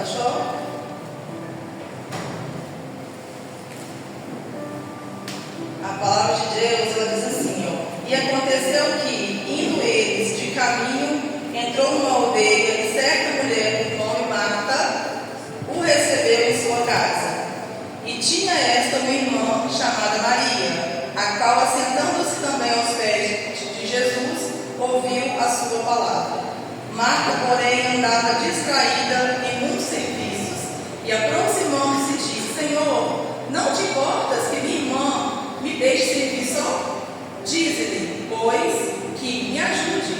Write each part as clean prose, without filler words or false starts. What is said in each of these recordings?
Achou? A palavra de Deus, ela diz assim, ó: e aconteceu que, indo eles de caminho, entrou numa aldeia e certa mulher, por nome Marta, o recebeu em sua casa. E tinha esta uma irmã chamada Maria, a qual, assentando-se também aos pés de Jesus, ouviu a sua palavra. Marta, porém, andava distraída em muitos serviços, e aproximando-se disse: Senhor, não te importas que minha irmã me deixe servir só? Dize-lhe, pois, que me ajude.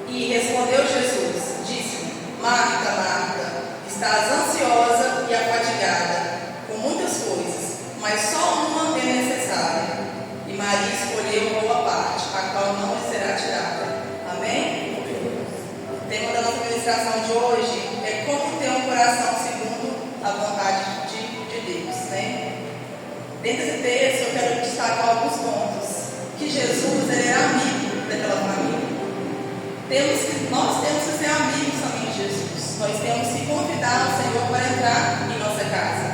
E respondeu Jesus, disse-lhe: Marta, Marta, estás ansiosa e afadigada com muitas coisas, mas só uma é necessária. E Maria escolheu boa parte, a qual não lhe será tirada. Amém? O tema da nossa ministração de hoje é como ter um coração segundo a vontade de Deus, né? Dentro desse texto eu quero destacar alguns pontos. Que Jesus, ele era amigo daquela família. Nós temos que ser amigos também de Jesus. Nós temos que convidar o Senhor para entrar em nossa casa.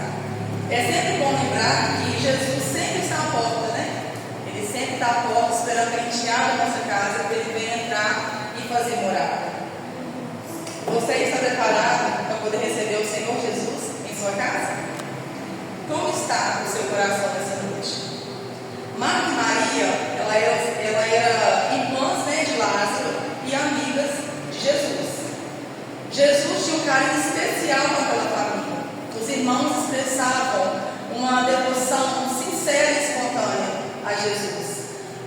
É sempre bom lembrar que Jesus sempre está à porta, né? Ele sempre está à porta esperando que a gente abra a nossa casa, para ele venha entrar e fazer morada. Você está preparado para poder receber o Senhor Jesus em sua casa? Como está o seu coração nessa noite? Marta e Maria, ela era irmãs, né, de Lázaro e amigas de Jesus. Jesus tinha um carinho especial com aquela família. Os irmãos expressavam uma devoção sincera e espontânea a Jesus.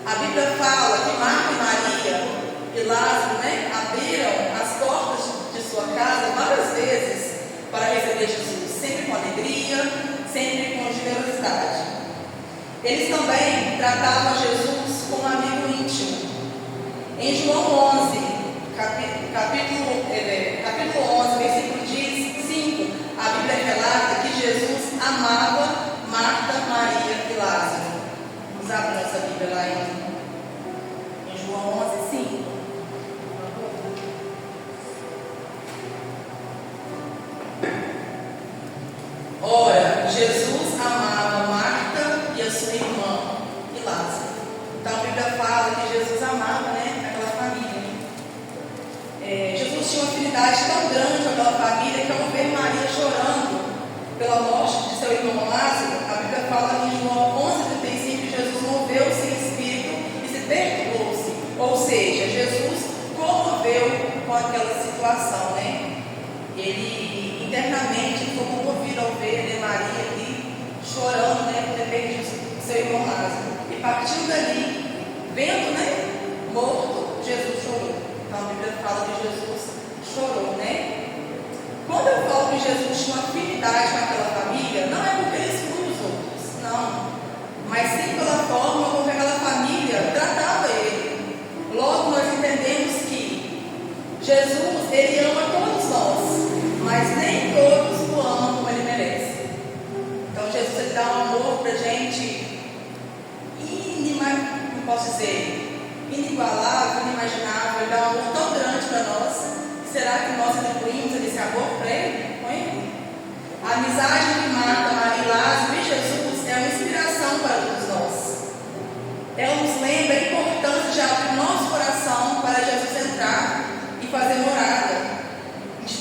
A Bíblia fala que Marta e Maria e Lázaro, né, abriram as portas de sua casa várias vezes para receber Jesus, sempre com alegria, sempre com generosidade. Eles também tratavam Jesus como amigo íntimo. Em João 11, capítulo 11, versículo 5, a Bíblia relata que Jesus amava Marta, Maria e Lázaro. Vamos abrir nossa Bíblia lá em João 11, 5. Ora, Jesus amava Marta e a sua irmã e Lázaro. Então a Bíblia fala que Jesus amava, né, aquela família. Jesus tinha uma afinidade tão grande com aquela família que, ao ver Maria chorando pela morte de seu irmão Lázaro, a Bíblia fala em João 11,35 que Jesus moveu-se em espírito e se perturbou-se. Ou seja, Jesus comoveu com aquela situação, né? Ele internamente ficou comovido ao ver, né, Maria ali chorando, né, por ter perdido seu irmão Lázaro. E partindo dali, vendo, né, morto, Jesus chorou. Então a Bíblia fala que Jesus chorou, né? Quando eu falo que Jesus tinha uma afinidade com aquela família, não é porque ele exclui os outros, não. Mas sim pela forma como aquela família tratava ele. Logo nós entendemos que Jesus, ele ama todos nós, mas nem todos o amam como ele merece. Então Jesus, ele dá um amor pra gente inigualável, inimaginável. Ele dá um amor tão grande para nós. Será que nós atribuímos esse amor para ele? Com ele? A amizade de Marta, Maria e Lázaro e Jesus é uma inspiração para todos nós. Ela nos lembra a importância de abrir nosso coração para Jesus entrar e fazer morada, de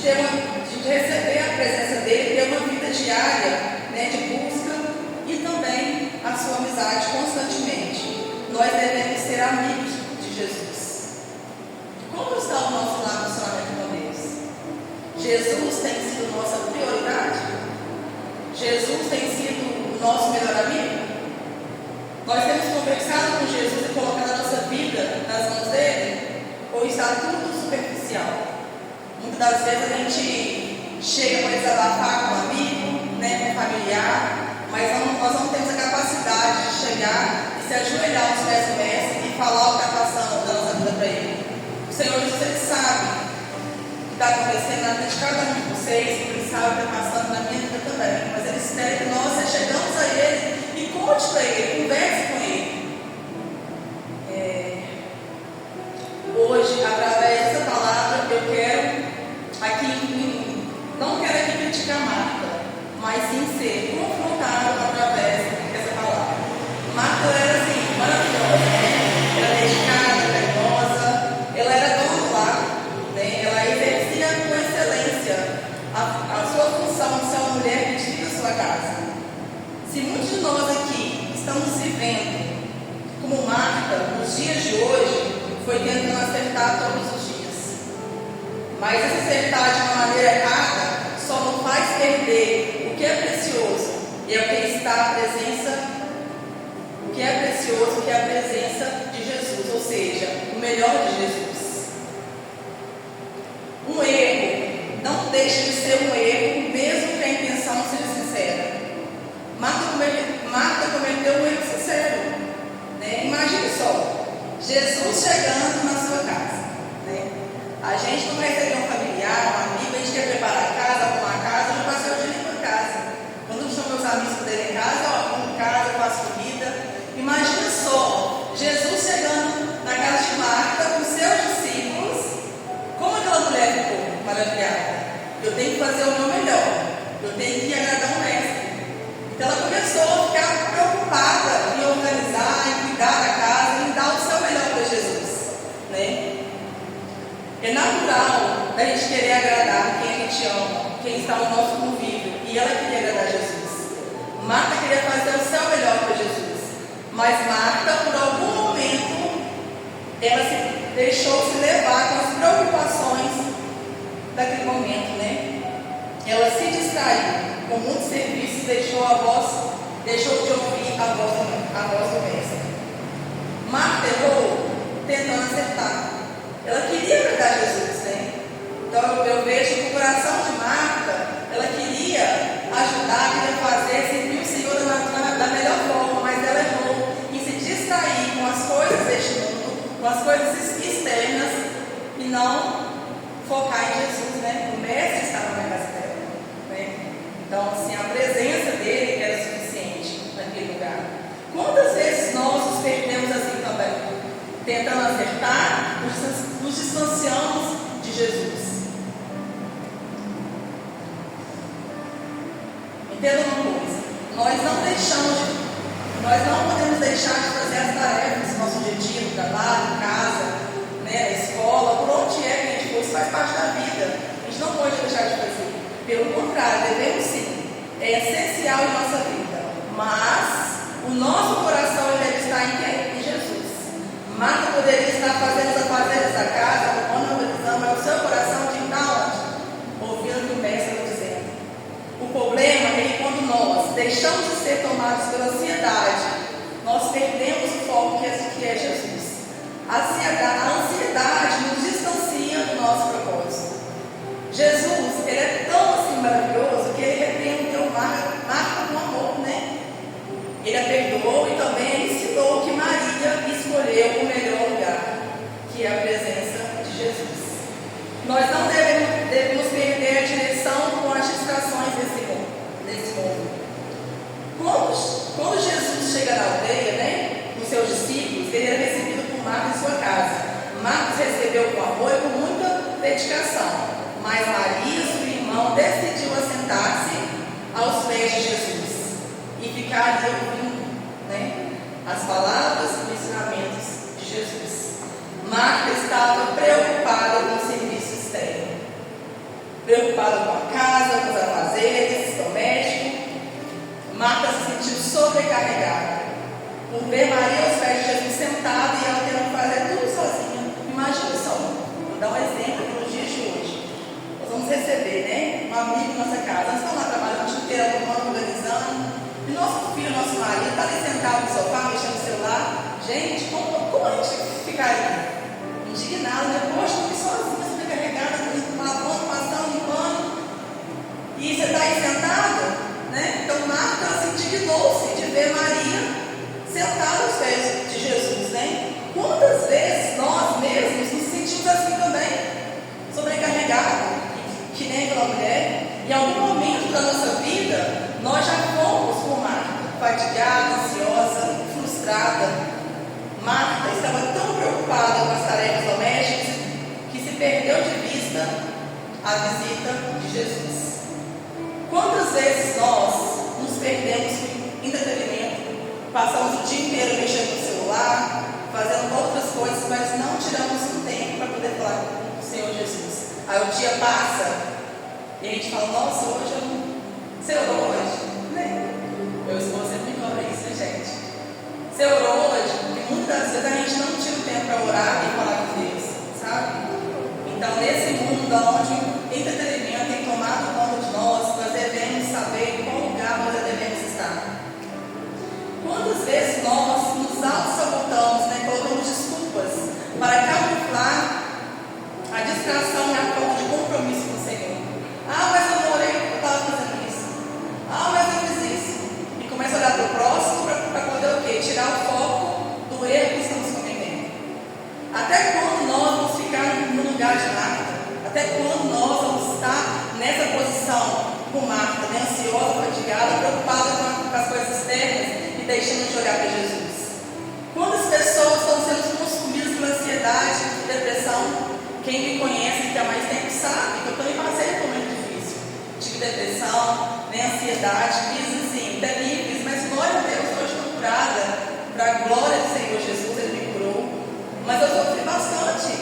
receber a presença dele, ter uma vida diária, né, de busca e também a sua amizade constantemente. Nós devemos ser amigos de Jesus. Como está o nosso relacionamento com Deus? Jesus tem sido nossa prioridade? Jesus tem sido o nosso melhor amigo? Nós temos conversado com Jesus e colocado a nossa vida nas mãos dele? Ou está tudo superficial? Muitas das vezes a gente chega para desabafar com um amigo, né, com um familiar, mas nós não temos a capacidade de chegar e se ajoelhar aos pés do mestre e falar o que está passando da nossa vida para ele. O Senhor Jesus, ele sabe o que está acontecendo na vida de cada um de vocês, ele sabe o que está passando na minha vida também, mas ele espera que nós chegamos a ele e conte para ele, converse com ele. Hoje, através dessa palavra, eu quero aqui, não quero criticar Marta, mas sim ser confrontado através dessa palavra. Marta era assim, maravilhosa, né? Era dedicada, carinhosa, ela era dona do lar, né? Ela exercia com excelência a sua função de ser uma mulher que divide a sua casa. Se muitos de nós aqui estamos vivendo como Marta, nos dias de hoje, foi tentando acertar todos os dias. Mas esse acertar de uma maneira errada só não faz perder o que é precioso, e é o que está a presença, o que é precioso, que é a presença de Jesus, ou seja, o melhor de Jesus. Um erro não deixa de ser um erro, mesmo que a intenção não seja sincera. Marta cometeu um erro sincero, né? Imagine só, Jesus chegando na sua casa, né? A gente não vai receber um familiar, um amigo, a gente quer preparar a casa, arrumar a casa, eu já passei o dia limpo a casa. Quando eu chamo meus amigos para irem em casa, ó, vamos em casa, eu faço comida. Imagina só, Jesus chegando na casa de Marta com seus discípulos, como aquela mulher ficou maravilhada. Eu tenho que fazer o meu melhor, eu tenho que agradar o mestre. Então ela começou a ficar preocupada em organizar, em cuidar da casa, em dar o seu melhor para Jesus, né? É natural a gente querer agradar quem a gente ama, quem está no nosso convívio, e ela queria agradar Jesus. Marta queria fazer o seu melhor para Jesus, mas Marta, por algum momento, ela se deixou se levar com as preocupações daquele momento, né? Ela se distraiu com muitos serviços, deixou de ouvir a voz do mestre. Marta errou tentando acertar. Ela queria agradar Jesus, né? Então eu vejo que o coração de Marta, ela queria ajudar, queria fazer, servir o Senhor da melhor forma, mas ela errou em se distrair com as coisas deste mundo, com as coisas externas, e não focar em Jesus, né? O mestre estava na casa dela, né? Então, assim, a presença dele era suficiente naquele lugar. Quantas vezes nós nos perdemos assim também? Tentando acertar, nos distanciamos de Jesus. Entenda uma coisa, nós não podemos deixar de fazer as tarefas do nosso dia a dia, no trabalho, em casa, né, na escola, por onde é que a gente for, isso faz parte da vida. A gente não pode deixar de fazer. Pelo contrário, devemos sim. É essencial em nossa vida. Mas o nosso coração deve estar em quem? Em Jesus. Marta poderia estar fazendo os afazeres da casa, arrumando, organizando, mas o seu coração tinha que estar onde? Ouvindo o que o mestre está dizendo. O problema é que quando nós deixamos de ser tomados pela ansiedade, nós perdemos o foco que é Jesus. A ansiedade nos distancia do nosso propósito. Jesus, ele é tão assim maravilhoso que ele repreendeu Marta com amor, né? Ele a perdoou e também ele ensinou que Maria escolheu o melhor lugar, que é a presença de Jesus. Nós não devemos perder a direção com as distrações desse mundo. Quando Jesus chega na aldeia, né, com seus discípulos, ele era recebido por Marcos em sua casa. Marcos recebeu com amor e com muita dedicação, mas Maria, sua irmã, decidiu assentar-se aos pés de Jesus e ficar ali ouvindo, né, as palavras e os ensinamentos de Jesus. Marta estava preocupada com o serviço externo, preocupada com a casa, com os afazeres domésticos. Marta se sentiu sobrecarregada por ver Maria aos pés de Jesus sentada e ela tendo que fazer tudo sozinha. Imagina só, vou dar um exemplo nos dias de hoje. Nós vamos receber, né, um amigo em nossa casa. Nós estamos lá trabalhando o dia inteiro, arrumando, organizando. E nosso filho, nosso marido, está ali sentado no sofá, mexendo no celular. Gente, como a gente ficaria? Indignado, né? Poxa, eu fiquei sozinha, sobrecarregada, lavando, passando, limpando. E você está aí sentado? Né? Então Marta se indignou-se de ver Maria sentada aos pés de Jesus, né? Quantas vezes nós mesmos nos sentimos assim também, sobrecarregados, que nem aquela mulher? Em algum momento da nossa vida, nós já fomos por Marta, fatigada, ansiosa, frustrada. Marta estava tão preocupada com as tarefas domésticas que se perdeu de vista a visita de Jesus. Quantas vezes nós nos perdemos com entretenimento, passamos o dia inteiro mexendo no celular, fazendo outras coisas, mas não tiramos um tempo para poder falar com o Senhor Jesus. Aí o dia passa e a gente fala, nossa, hoje eu não... Você orou hoje? Né? Meu esposo sempre me cobra isso, né, gente? Você orou hoje? Porque muitas das vezes a gente não tira o tempo para orar e falar com Deus, sabe? Então, nesse mundo onde o entretenimento tem tomado conta de nós devemos saber em qual lugar nós devemos estar. Quantas vezes nós nos auto-sabotamos, né? Colocamos desculpas para camuflar a distração e a falta de compromisso com o Senhor. Ah, mas eu não orei porque eu estava fazendo isso. Ah, mas eu fiz isso. E começa a olhar para o próximo para poder o quê? Tirar o foco do erro que estamos cometendo. Até quando nós vamos ficar no lugar de Marta? Até quando nós vamos estar nessa posição com Marta, né? Ansiosa, fatigada, preocupada com as coisas externas e deixando de olhar para Jesus? Quantas pessoas estão sendo consumidas por ansiedade, depressão? Quem me conhece, que há mais tempo, sabe que eu também passei por um momento difícil. Tive depressão, né? Ansiedade, crises assim, terríveis, mas glória a Deus, hoje estou curada. Para a glória do Senhor Jesus, Ele me curou. Mas eu sofri bastante.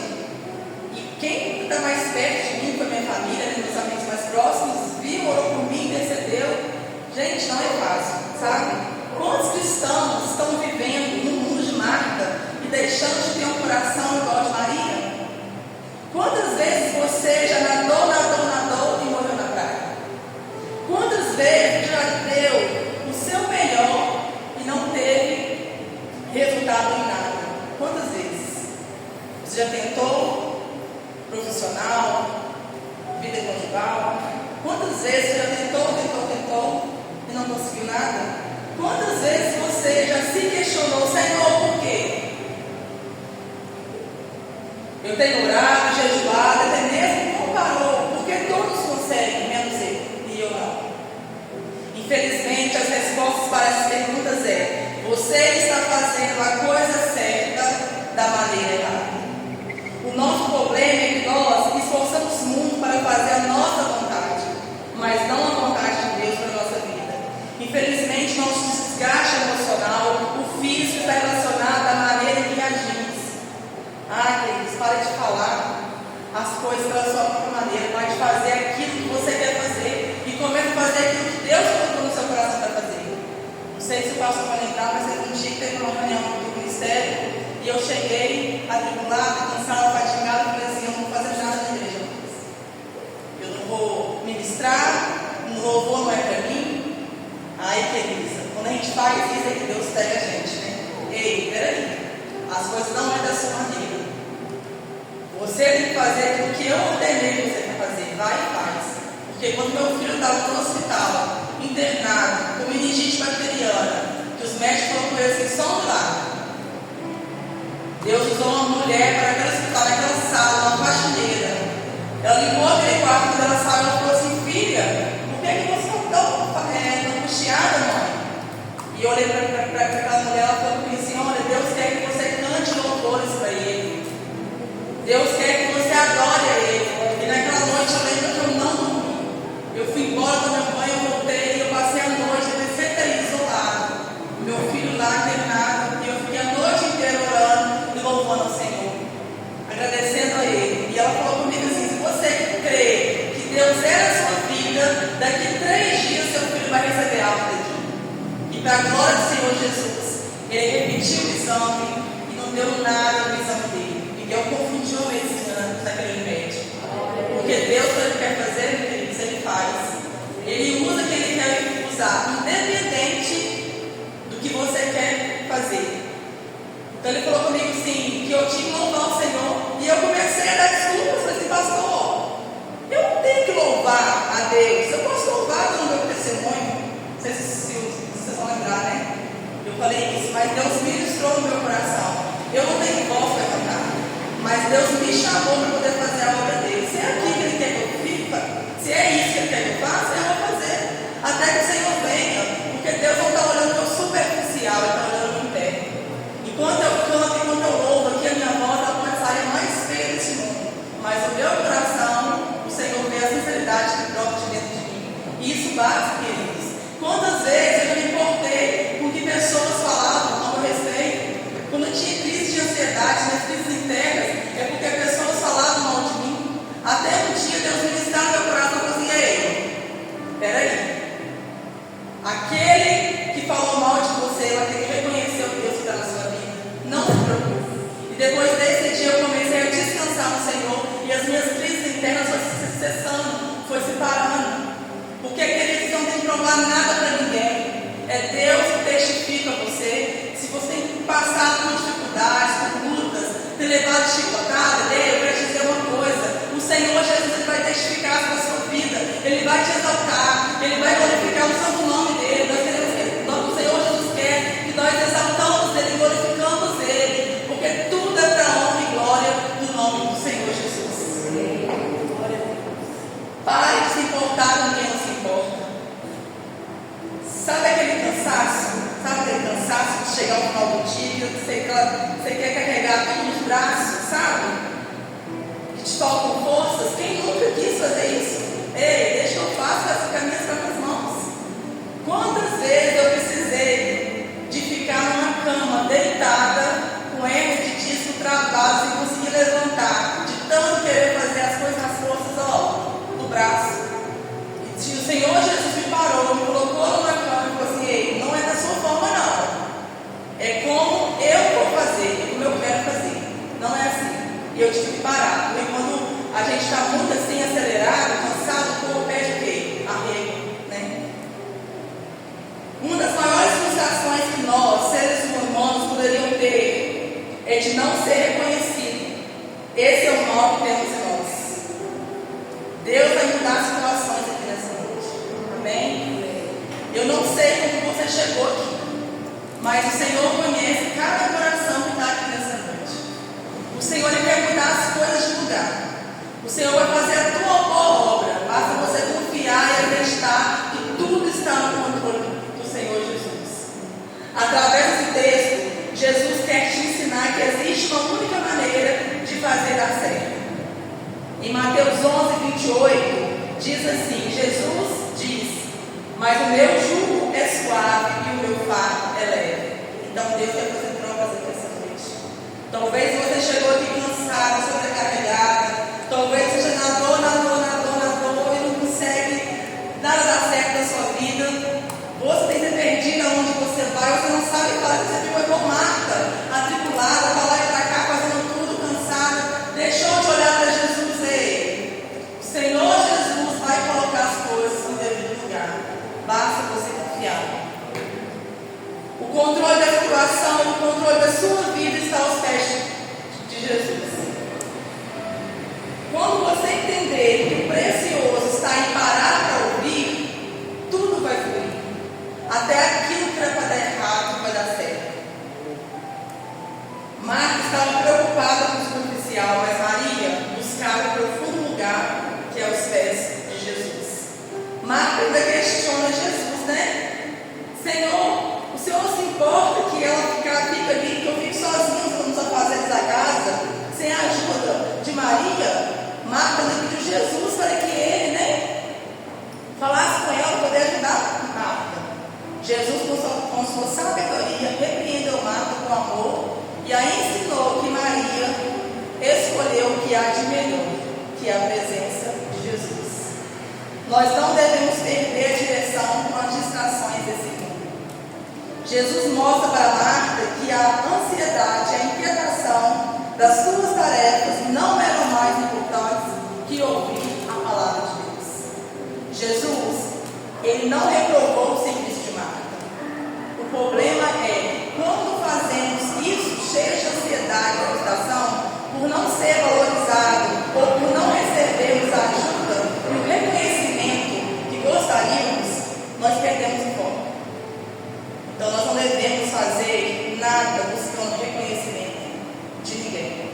E quem está mais perto de mim, foi minha família, meus amigos mais próximos, viu, orou por mim, intercedeu. Gente, não é fácil, sabe? Quantos cristãos estão vivendo no mundo de Marta e deixando de ter um coração igual ao de Maria? Quantas vezes você já nadou e morreu na praia? Quantas vezes já deu o seu melhor e não teve resultado em nada? Quantas vezes? Você já tentou profissional, vida conjugal? Quantas vezes você já tentou e não conseguiu nada? Quantas vezes você já se questionou, Senhor, por quê? Eu tenho orado, jejuado, até mesmo comparou, porque todos conseguem, menos eu e eu não. Infelizmente, as respostas para essas perguntas é: você está fazendo a coisa certa da maneira errada. O nosso problema é que nós esforçamos muito para fazer a nossa vontade, mas não a vontade de Deus para a nossa vida. Infelizmente, nosso desgaste emocional, o físico está relacionado à maneira em que agimos. Ah, queridos, para de falar as coisas pela sua própria maneira, para de fazer aquilo que você quer fazer e comece a fazer aquilo que Deus colocou no seu coração para fazer. Não sei se o pastor vai lembrar, mas teve um dia que teve uma reunião do ministério e eu cheguei atribulada, cansada, fatigada, e falei assim: eu não vou fazer nada na igreja mais. Eu não vou ministrar, um louvor não é para mim. Ai, querida, quando a gente faz isso é que Deus pega a gente, né? Ei, peraí, as coisas não é da sua maneira. Você tem que fazer aquilo que eu ordenei que você quer fazer. Vai e faz. Porque quando meu filho estava no hospital, internado, com meningite bacteriana, que os médicos falaram com ele assim: só lá. Deus usou uma mulher para aquele hospital, naquela sala, uma faxineira. Ela limpou aquele quarto, quando ela saiu, ela falou assim: filha, por que você não está tão angustiada, mãe? E eu olhei para aquela mulher, ela falou assim: olha, Deus quer que você cante louvores para Ele. Deus quer que você adore a Ele. E naquela noite eu lembro que eu não dormi. Eu fui embora da minha mãe, eu voltei, eu passei a noite, eu pensei ter isolado. Meu filho lá internado, e eu fiquei a noite inteira orando e louvando ao Senhor, agradecendo a Ele. E ela falou comigo assim: se você crê que Deus é a sua vida, daqui 3 dias seu filho vai receber alta daqui. E para a glória do Senhor Jesus, ele repetiu o exame e não deu nada no exame dele. Miguel confundiu a medicina naquele médico. Porque Deus, quando Ele quer fazer, Ele faz. Ele usa o que Ele quer usar, independente do que você quer fazer. Então Ele falou comigo assim, que eu tinha que louvar o Senhor. E eu comecei a dar desculpas, falei assim: pastor, eu não tenho que louvar a Deus. Eu posso louvar no meu testemunho. Não sei se vocês vão lembrar, né? Eu falei isso, mas Deus ministrou no meu coração. Eu não tenho voz para cantar, mas Deus me chamou para poder fazer a obra dele. Se é aqui que Ele quer que eu viva, se é isso que Ele quer que eu faça, eu vou fazer. Até que o Senhor venha, porque Deus não está olhando para o superficial, Ele está olhando para o interno. Enquanto eu canto, enquanto eu louvo, aqui a minha voz ela pode sair mais feia desse mundo, mas o meu coração, o Senhor vê a sinceridade que brota de dentro de mim. E isso Isso basta, queridos. Quantas vezes eu já me importei com o que pessoas falavam ao meu respeito? Quando eu tinha crise de ansiedade, minhas crises internas, é porque pessoas falavam mal de mim. Até um dia Deus ministrar no meu coração e falou assim: ei, peraí. Aquele que falou mal de você vai ter que reconhecer o Deus que está na sua vida. Não se preocupe. E depois desse dia eu comecei a descansar no Senhor. E as minhas crises internas foram se cessando, foi se parando. Porque, queridos, não tem que provar nada para ninguém. É Deus que testifica você. Se você tem passado por dificuldades, por lutas, ter levado chicotada, eu quero te dizer uma coisa: o Senhor Jesus, ele vai testificar sobre a sua vida, ele vai te exaltar, ele vai glorificar o santo nome dele. O Senhor Jesus quer que nós exaltamos ele e glorificamos ele, porque tudo é para a honra e glória do nome do Senhor Jesus. Glória a Deus. Pare de se importar com quem não se importa. Sabe aquele cansaço? Sabe aquele cansaço de chegar ao final do dia, você quer carregar tudo nos braços, sabe? Que te faltam forças. Quem nunca quis fazer isso? Ei, deixa eu faço com as minhas próprias mãos. Quantas vezes eu precisei de ficar numa cama deitada, com erros de disco travados, sem conseguir levantar, de tanto querer fazer as coisas nas forças, no braço. E o Senhor Jesus me parou, me colocou numa cama e falou assim: ei, não é da sua forma não, é como eu vou fazer, como eu quero fazer, não é assim. E eu tive que parar, porque quando a gente está muito assim acelerado, cansado, o corpo pede o quê? Arrego, né? Uma das maiores frustrações que nós, seres humanos, poderíamos ter é de não ser reconhecido. Esse é o mal que temos em nós. Deus vai mudar as situações aqui nessa noite. Amém? Eu não sei como você chegou aqui, mas o Senhor conhece cada coração que está aqui nessa noite. O Senhor, ele quer mudar as coisas de lugar. O Senhor vai fazer a tua boa obra. Basta você confiar e acreditar que tudo está no controle do Senhor Jesus. Através desse texto, Jesus quer te ensinar que existe uma única maneira de fazer dar certo. Em Mateus 11:28, diz assim: Jesus diz: mas o meu jugo é suave e o meu fardo é leve. Então Deus quer fazer trocas aqui essa noite. Talvez você chegou aqui cansada, sobrecarregada. Talvez seja na dor e não consegue nada dar certo na sua vida. Você tem que ser perdido aonde você vai, você não sabe falar. Você viu uma Marta, atribulada, para lá e para cá, fazendo tudo, cansada. Deixou de olhar para Jesus. O Senhor Jesus vai colocar as coisas no devido lugar. Basta você confiar. O controle da situação, o controle da sua vida está aos pés de Jesus. Quando você entender que o precioso está em parar para ouvir, tudo vai fluir. Até aquilo que era para dar errado vai dar certo. Marta estava preocupada com o superficial, mas Maria buscava o profundo lugar que é os pés de Jesus. Marta ainda questiona Jesus, né? Senhor, o Senhor se importa que ela fica ali, que eu fique sozinha nos afazeres da casa, sem a ajuda de Maria? Marta pediu Jesus para que ele, falasse com ela para poder ajudar Marta. Jesus, com sua sabedoria, repreendeu Marta com amor e a ensinou que Maria escolheu o que há de melhor, que é a presença de Jesus. Nós não devemos perder a direção com as distrações desse mundo. Jesus mostra para Marta que a ansiedade, a inquietação das suas tarefas não eram mais importantes que ouvir a palavra de Deus. Jesus, ele não reprovou o serviço de Marta. O problema é quando fazemos isso cheio de ansiedade e frustração, por não ser valorizado ou por não recebermos a ajuda e o reconhecimento que gostaríamos, nós perdemos o foco. Então nós não devemos fazer nada buscando reconhecimento de ninguém.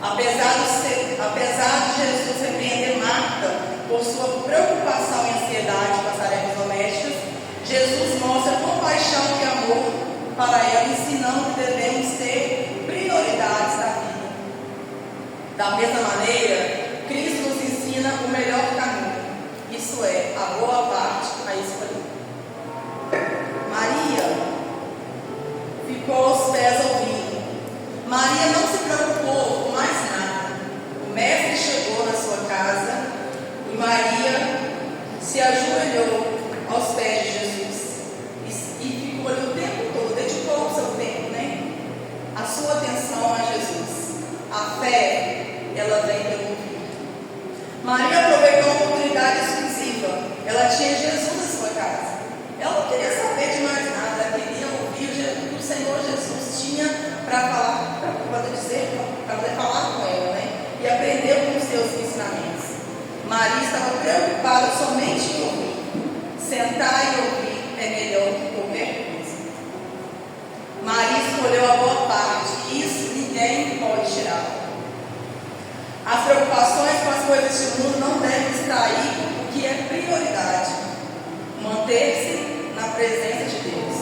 Apesar de Jesus repreender Marta por sua preocupação e ansiedade com as tarefas domésticas, Jesus mostra compaixão e amor para ela, ensinando que devemos ter prioridades na vida. Da mesma maneira, Cristo nos ensina o melhor caminho, isso é, a boa parte Maria se ajoelhou aos pés de Jesus e ficou ali o tempo todo, dedicou o seu tempo, né? A sua atenção a Jesus. A fé, ela vem pelo ouvir. Maria aproveitou a oportunidade exclusiva. Ela tinha Jesus em sua casa. Ela não queria saber de mais nada. Ela queria ouvir o que o Senhor Jesus tinha para falar, para poder falar com ela, né? E aprender com os seus ensinamentos. Maria estava preocupada somente em ouvir. Sentar e ouvir é melhor do que qualquer coisa. Maria escolheu a boa parte, e isso ninguém pode tirar. As preocupações com as coisas deste mundo não devem distrair o que é prioridade: manter-se na presença de Deus.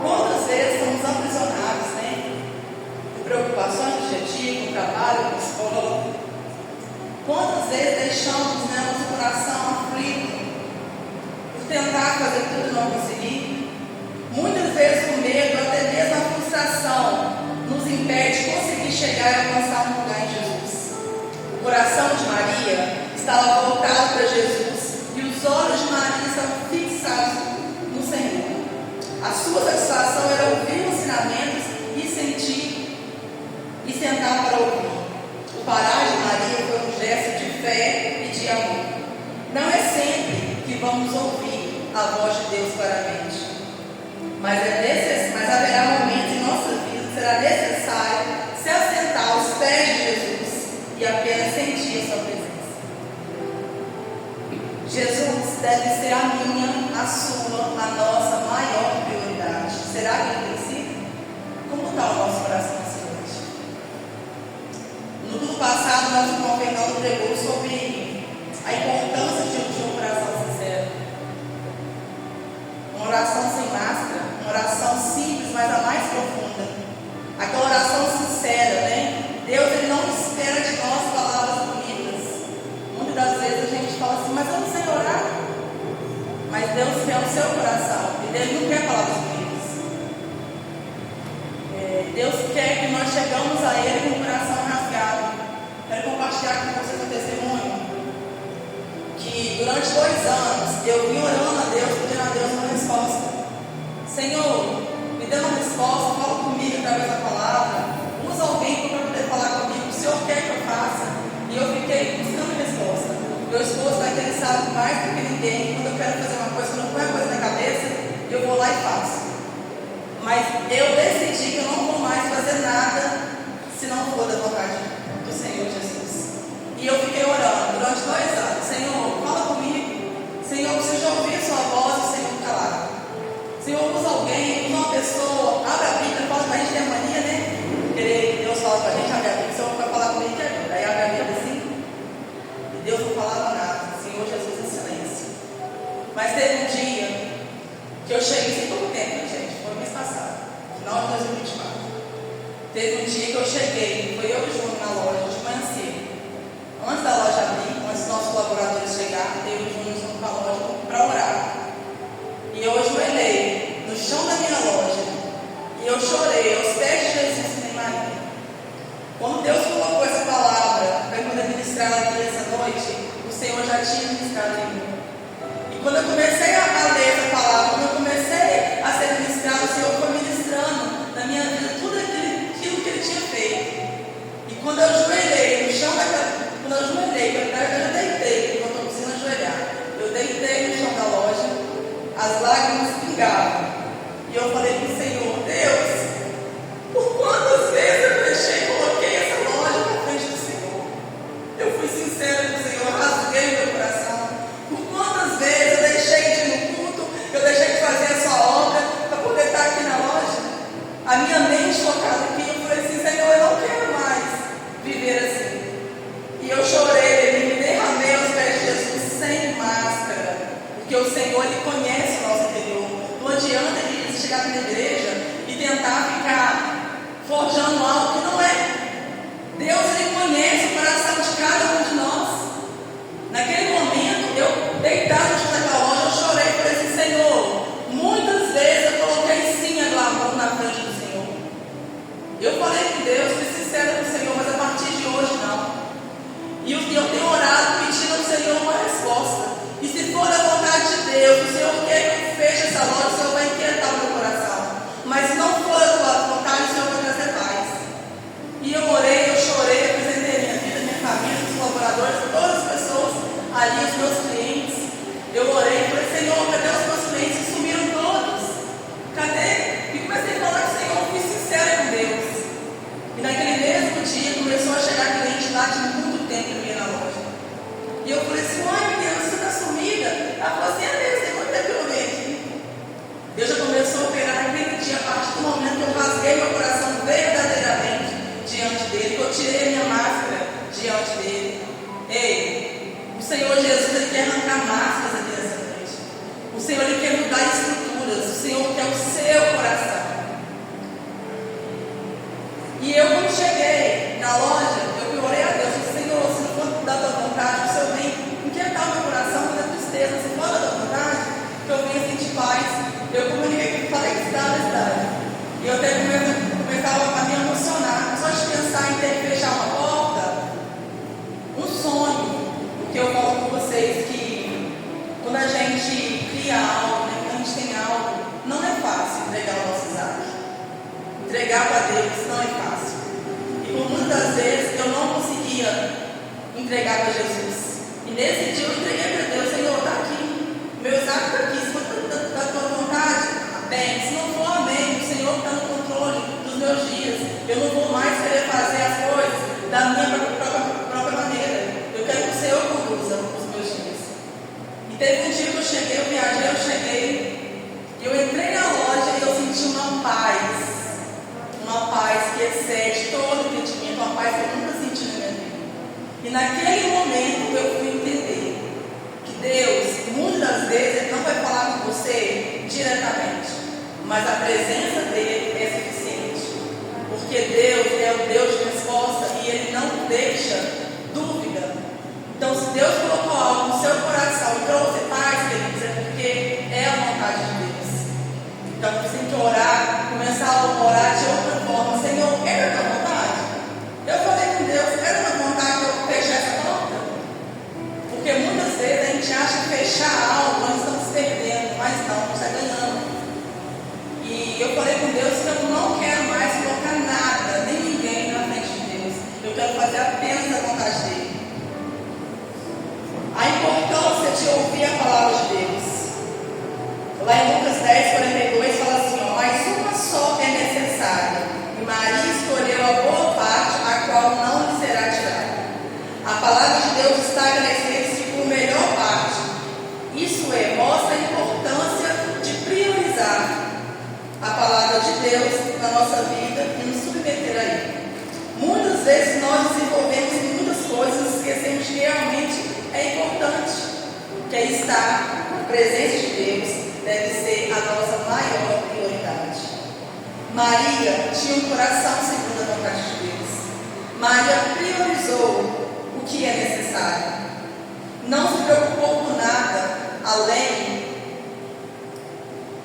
Quantas vezes somos aprisionados, né? De preocupações do dia a dia, com o trabalho, com a escola. Quantas vezes deixamos, né, nosso coração aflito por tentar fazer tudo e não conseguir? Muitas vezes o medo, até mesmo a frustração, nos impede de conseguir chegar e alcançar um lugar em Jesus. O coração de Maria estava voltado para Jesus e os olhos de Maria estavam fixados no Senhor. A sua satisfação era ouvir os ensinamentos e sentir e sentar para ouvir. O parar de Maria foi um gesto de fé e de amor. Não é sempre que vamos ouvir a voz de Deus claramente, mas haverá momentos em nossa vida que será necessário se assentar aos pés de Jesus e apenas sentir a sua presença. Jesus deve ser a minha, a sua, a nossa maior prioridade. Será que ele tem sido? Como está o nosso coração assim hoje? No domingo passado, nosso irmão Fernando pregou sobre a importância de um coração sincero. Uma oração sem máscara, uma oração simples, mas a mais profunda. Aquela oração sincera, né? Deus, ele não espera de nós palavras bonitas. Muitas das vezes a gente fala assim, mas eu não sei orar. Mas Deus quer o seu coração. E Deus não quer palavras bonitas. Deus quer que nós chegamos a Ele com o coração rasgado. Quero compartilhar com vocês um testemunho. Que durante 2 anos eu vim orando a Deus, pedindo a Deus uma resposta. Senhor, me dê uma resposta, fala comigo através da palavra. Usa alguém para poder falar comigo. O Senhor quer que eu faça. E eu fiquei buscando resposta. Meu esposo vai ter sabe mais do que ninguém. Quando eu quero fazer uma coisa, quando eu ponho a coisa na cabeça, eu vou lá e faço. Mas eu decidi que eu não vou mais fazer nada se não for da vontade do Senhor Jesus. E eu fiquei orando durante 2 anos. Senhor, fala comigo. Senhor, eu preciso ouvir a sua voz e o Senhor calar. Senhor, usa alguém, usa uma pessoa, abre a Bíblia, fala pra gente, tem a mania, né? Querer que Deus fala pra gente, abre a Bíblia, o Senhor vai falar comigo, que ajuda. Aí abre a Bíblia assim, e Deus não falava nada. Senhor Jesus em silêncio. Mas teve um dia que eu cheguei, sem pouco tempo, gente, foi mês passado, final de 2024. Teve um dia que eu cheguei, foi eu e o Júnior na loja, de manhã cedo. Antes da loja abrir, antes dos nossos colaboradores chegarem, eu e o Júnior fomos para a loja para orar. E eu ajoelhei no chão da minha loja e eu chorei aos pés de Jesus e nem Maria. Quando Deus colocou essa palavra para poder ministrar aqui essa noite, o Senhor já tinha ministrado em mim. E quando eu comecei a ler essa palavra, quando eu comecei a ser ministrado, o Senhor foi ministrando na minha vida tudo aquilo que Ele tinha feito. E quando eu ajoelhei no chão daquela, quando eu ajoelhei, eu deitei, porque eu estou precisando ajoelhar. Eu deitei no chão da loja, as lágrimas pingavam. E eu falei para o Senhor, Deus, por quantas vezes eu deixei e coloquei essa loja na frente do Senhor? Eu fui sincera com o Senhor, eu rasguei meu coração. Por quantas vezes eu deixei de ir no culto, eu deixei de fazer a sua obra para poder estar aqui na loja? A minha mente focada aqui, eu falei assim, Senhor, eu não quero mais viver assim. E eu chorei, me derramei aos pés de Jesus sem máscara, porque o Senhor, Ele conhece o nosso interior. Não adianta Ele chegar aqui na igreja e tentar ficar forjando algo que não é. Deus, Ele conhece o coração de cada um de nós. Naquele momento, eu deitado no chão daquela loja, eu chorei e falei assim, Senhor, muitas vezes eu coloquei sim a glamour na frente do Senhor. Eu falei com Deus, fui sincera com o Senhor, mas a partir de hoje não. E eu tenho orado Quando a gente cria algo, né, quando a gente tem algo, não é fácil entregar o nosso Isaac. Entregar para Deus não é fácil. E por muitas vezes eu não conseguia entregar para Jesus. E nesse dia eu entreguei para Deus: Senhor, está aqui. Meu Isaac está aqui. Se for da tua vontade, bem. Se não for, amém. O Senhor está no controle dos meus dias. Eu não vou mais querer fazer as coisas da minha própria maneira. Eu quero que o Senhor conduza os meus dias. E teve um dia que eu cheguei, eu cheguei, e eu entrei na loja e eu senti uma paz que excede todo o entendimento, uma paz que eu nunca senti na minha vida. E naquele momento eu fui entender que Deus, muitas das vezes, Ele não vai falar com você diretamente, mas a presença dEle é suficiente. Porque Deus é o Deus de resposta e Ele não deixa dúvida. Então, se Deus colocou algo no seu coração e para você faz, queridos, é porque é a vontade de Deus. Então, você tem que orar, começar a orar de outra forma. Senhor, era a tua vontade? Eu falei com Deus, era a tua vontade que eu fechar essa porta? Porque muitas vezes a gente acha que fechar algo, nós estamos perdendo, mas não, nós estamos ganhando. E eu falei com Deus que eu não quero mais colocar nada, nem ninguém na frente de Deus. Eu quero fazer apenas a vontade dEle. A importância de ouvir a palavra de Deus. Lá em Lucas 10:42 fala assim: mas uma só é necessária, e Maria escolheu a boa parte, a qual não lhe será tirada. A palavra de Deus está agradecida por melhor parte. Isso é, mostra a importância de priorizar a palavra de Deus na nossa vida e nos submeter a Ele. Muitas vezes nós desenvolvemos muitas coisas, esquecemos que realmente é importante, que é estar na presença de Deus, deve ser a nossa maior prioridade. Maria tinha um coração segundo a vontade de Deus. Maria priorizou o que é necessário. Não se preocupou com nada além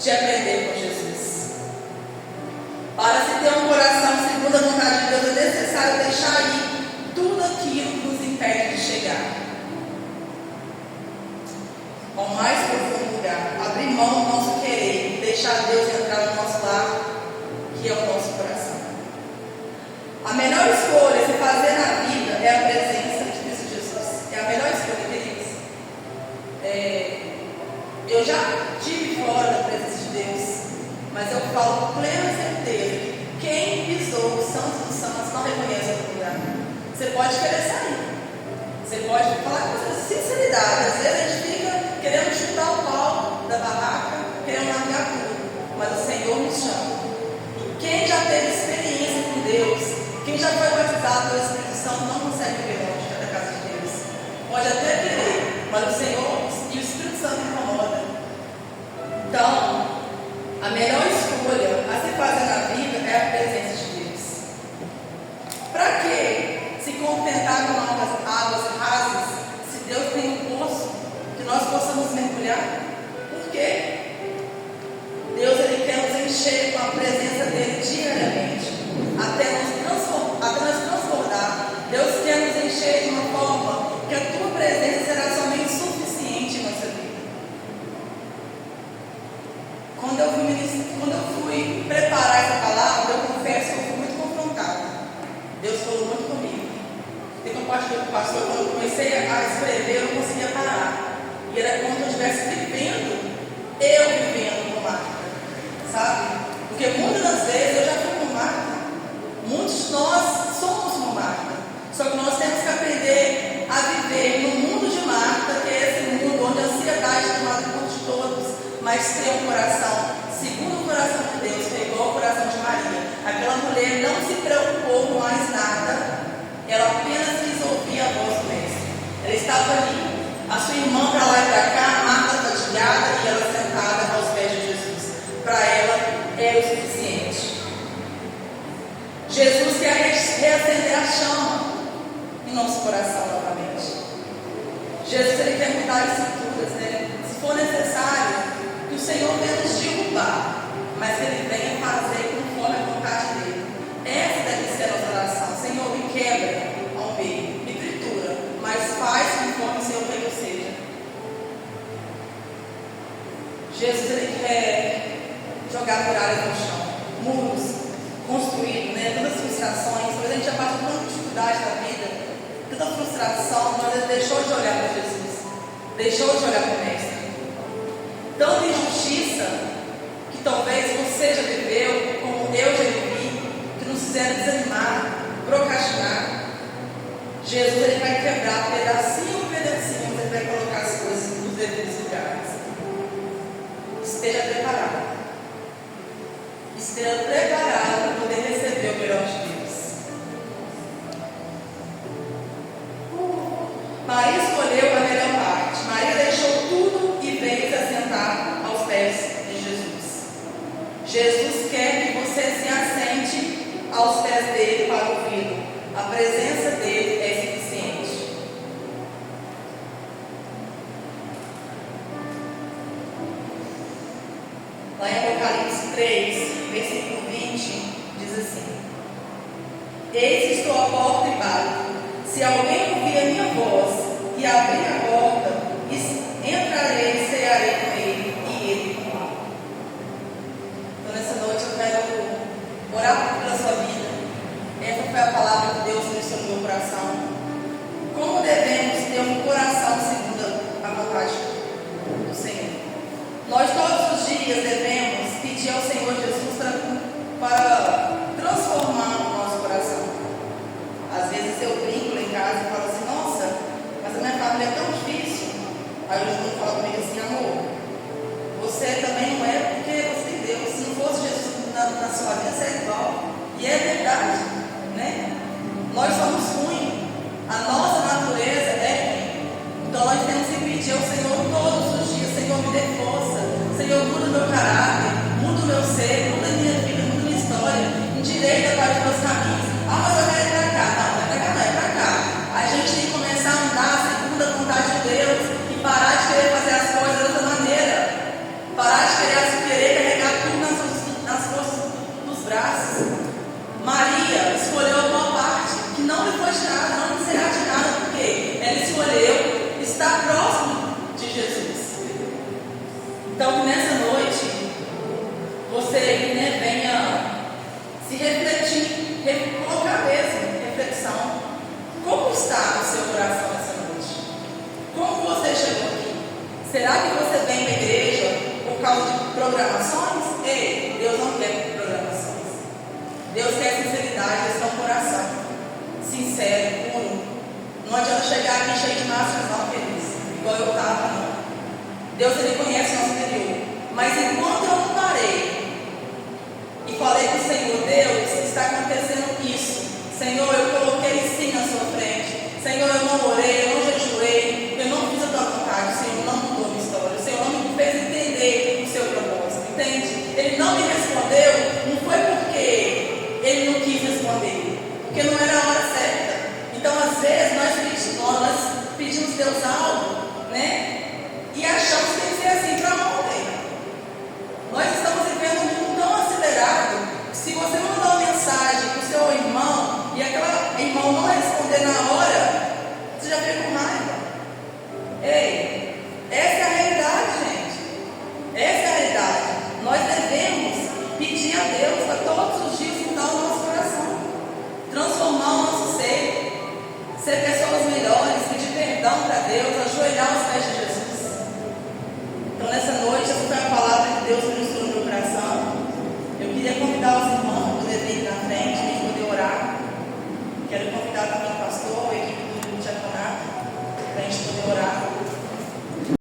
de aprender com Jesus. Para se ter um coração segundo a vontade de Deus, é necessário deixar ir tudo aquilo que nos impede de chegar ao mais profundo lugar, abrir mão do nosso querer e deixar Deus entrar no nosso lar, que é o nosso coração. A melhor escolha a se fazer na vida é a presença de Cristo Jesus. É a melhor escolha, queridos. Eu já estive fora da presença de Deus, mas eu falo com plena certeza que quem pisou os santos dos santos não reconhece outro lugar. Você pode querer sair, você pode falar com sinceridade. Às vezes a gente fica querendo chutar o pau da barraca, querendo largar tudo, mas o Senhor nos chama. E quem já teve experiência com Deus, quem já foi batizado pelo Espírito Santo, não consegue viver longe da casa de Deus. Pode até querer, mas o Senhor e o Espírito Santo incomoda. Então, a melhor escolha a se fazer na vida é a presença de Deus. Para que se contentar com águas rasas, se Deus tem um poço que nós possamos mergulhar? Por quê? Deus, Ele quer nos encher com a presença dEle diariamente, até nos transbordar. Deus quer nos encher de uma forma que a Tua presença será somente suficiente em nossa vida. Quando eu fui preparar essa palavra, eu confesso que eu fui muito confrontada. Deus falou muito comigo. E como pastor, quando eu comecei a escrever, eu não conseguia parar. E era como se eu estivesse vivendo com Marta, sabe? Porque muitas das vezes eu já fui com Marta. Muitos de nós somos como Marta. Só que nós temos que aprender a viver no mundo de Marta, que é esse mundo onde a ansiedade toma conta de todos, mas ter um coração segundo o coração de Deus, que é igual ao coração de Maria. Aquela mulher não se preocupou com mais nada, ela apenas quis ouvir a voz do Mestre. Ela estava ali, a sua irmã para lá e para cá, Marta fatiada e ela sentada aos pés de Jesus. Para ela era o suficiente. Jesus quer reacender a chama em nosso coração novamente. Jesus, Ele quer mudar as estruturas, né? Se for necessário, que o Senhor venha nos derrubar, mas que Ele venha fazer conforme a vontade dEle. Essa deve ser a nossa oração. Senhor, me quebra ao meio, me tritura, mas faz conforme o Senhor quer que eu seja. Jesus, ele quer jogar muralhas no chão, muros construídos, né? Tantas frustrações, mas a gente já passou por tanta dificuldade na vida, tanta frustração, mas ele deixou de olhar para Jesus, deixou de olhar para o Mestre. Tanta injustiça que talvez você já viveu, como eu já vivi, que nos fizeram desanimar, procrastinar. Jesus, ele vai quebrar pedacinho por pedacinho, ele vai colocar as coisas nos devidos lugares. Esteja preparado. Esteja preparado para poder receber o melhor de Deus. Maria escolheu a melhor parte. Maria deixou tudo e veio se assentar aos pés de Jesus. Jesus quer que você se assente aos pés dele para ouvi-lo. A presença dele é suficiente. Lá em Apocalipse 3, versículo 20, diz assim: Eis que estou à porta e bato. Se alguém ouvir a minha voz e abrir a porta, entrarei e cearei com ele e ele comigo. Então nessa noite eu quero orar pela sua vida. Essa foi a palavra que Deus ministrou no meu coração. Como devemos ter um coração segundo a vontade do Senhor? Nós todos os dias devemos pedir ao Senhor Jesus para transformar o nosso coração. Às vezes eu brinco lá em casa e falo assim: nossa, mas a minha família é tão difícil. Aí o Jesus fala comigo assim: amor, você também não é porque você tem Deus. Se não fosse Jesus na sua vida, você é igual. E é verdade, né? Nós somos ruins. A nossa natureza é ruim. Então nós temos que pedir ao Senhor todos os dias: Senhor, me dê força. Senhor, muda o meu caráter, muda o meu ser, muda a minha vida, muda a minha história. Endireita para os meus caminhos. Ah, mas eu quero ir para cá. Não, não é para cá, não é para cá. A gente tem que começar a andar segundo a vontade de Deus e parar de querer fazer as coisas dessa maneira. Parar de querer carregar tudo nas costas dos braços. Maria escolheu a boa parte, que não lhe foi tirada, não lhe será tirada, porque ela escolheu estar próximo de Jesus. Então, que nessa noite, você venha se refletir, colocar mesmo reflexão. Como está o seu coração essa noite? Como você chegou aqui? Será que você vem para a igreja por causa de programações? Ei, Deus não quer programações. Deus quer sinceridade, esse é um coração sincero, puro. Não adianta chegar aqui cheio de máscaras, não, queridos, igual eu estava, não. Deus, ele conhece o nosso interior. Mas enquanto eu não parei e falei com o Senhor: Deus, está acontecendo isso. Senhor, eu coloquei sim na sua frente. Senhor, eu não orei, eu não jejuei, eu não fiz a tua vontade. O Senhor não mudou a minha história. O Senhor não me fez entender o seu propósito. Entende? Ele não me respondeu, não foi porque ele não quis responder, porque não era a hora certa. Então, às vezes, nós pedimos a Deus algo, né? E achamos que tem que ser assim para ontem. Nós estamos vivendo um mundo tão acelerado que, se você mandar uma mensagem para o seu irmão e aquele irmão não responder na hora, você já fica com raiva. Ei, essa é